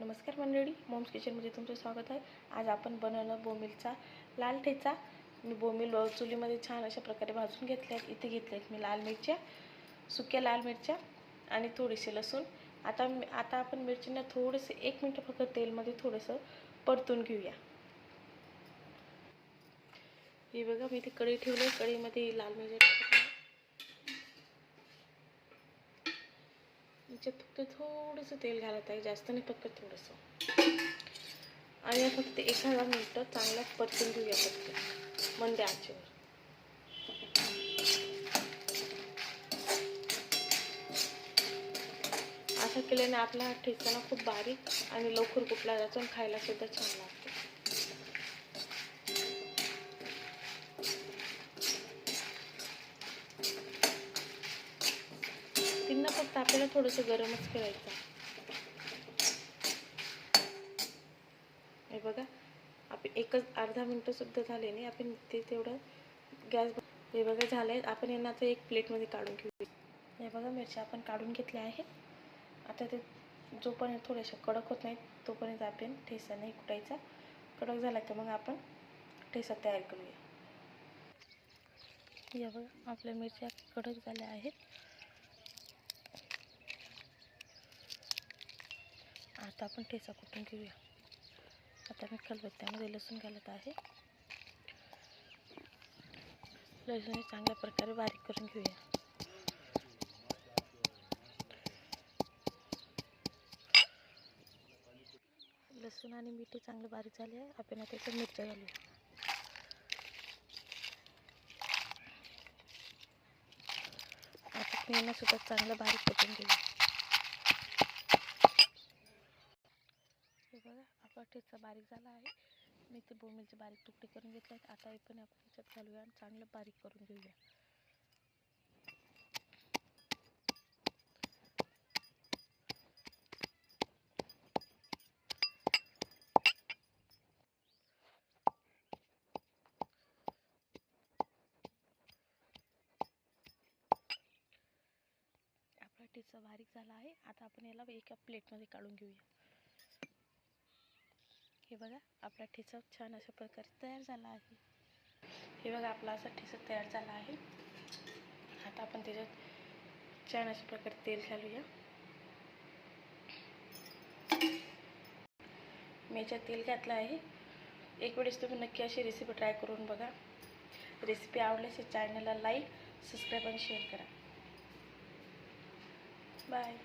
नमस्कार मंडळी, मॉम्स किचनमध्ये तुमचं स्वागत आहे। आज आपण बनवलं बोंबीलचा लाल ठेचा। मी बोंबील चुलीमध्ये छान अशा प्रकारे भाजून घेतले आहेत। इथे घेतले आहेत मी लाल मिरच्या, सुक्या लाल मिरच्या आणि थोडीशी लसूण। आता आपण मिरचींना थोडेसे 1 मिनिट फक्त तेलमध्ये थोडंसं परतून घेऊया। हे बघा, मी इथे कढई ठेवली, कढईमध्ये लाल मिरच्या टाकते। याच्यात फक्त थोडंसं तेल घालत आहे, जास्त नाही, फक्त थोडंसं। आणि फक्त 1 मिनिट चांगलं परतून घेऊया, फक्त मंद आचेवर। असं केल्याने आपला ठेचा ना खूप बारीक आणि लवकर कुटला जातो आणि खायला सुद्धा छान लागतो। तिला फक्त आपल्याला थोडंसं गरमच करायचं। हे बघा, आपण अर्धा मिनिट सुद्धा झाले नाही, आपण ते तेवढं गॅस। हे बघा झालंय, आपण यांना आता एक प्लेटमध्ये काढून घेऊ। हे बघा, मिरच्या आपण काढून घेतल्या आहे। आता ते जोपर्यंत थोड्याशा कडक होत नाहीत तोपर्यंत आपण ठेचा नाही कुटायचा। कडक झाला तर मग आपण ठेचा तयार करूया। हे बघा, आपल्या मिरच्या कडक झाल्या आहेत। आता आपण ठेचा कुटून घेऊया। आता मी खलबत्त्यामध्ये लसूण घालत आहे। लसूण चांगल्या प्रकारे बारीक करून घेऊया। लसूण आणि मीठ चांगलं बारीक झाले आहे। आपण आता त्याच्यात मिरच्या घालूया। आता यांना सुद्धा चांगलं बारीक करून घेऊया। हे बघा, आपला ठेचा बारीक झाला आहे। मी ते बोंबीलचे बारीक तुकडे करून घेतले आहेत। आता आपण त्याच्यात घालूया आणि चांगलं बारीक करून घेऊया। आपला ठेचा बारीक झाला आहे। आता आपण याला एका प्लेटमध्ये काढून घेऊया। हे बघा, आपला ठेचा छान अशा प्रकारे तयार झाला आहे। हे बघा, आपला असा ठेचा तयार झाला आहे। आता आपण त्याच्यात छान अशा प्रकारे तेल घालूया। मी याच्यात तेल घातलं आहे। एक वेळेस तुम्ही नक्की अशी रेसिपी ट्राय करून बघा। रेसिपी आवडल्यास चॅनलला लाईक, सबस्क्राईब आणि शेअर करा। बाय।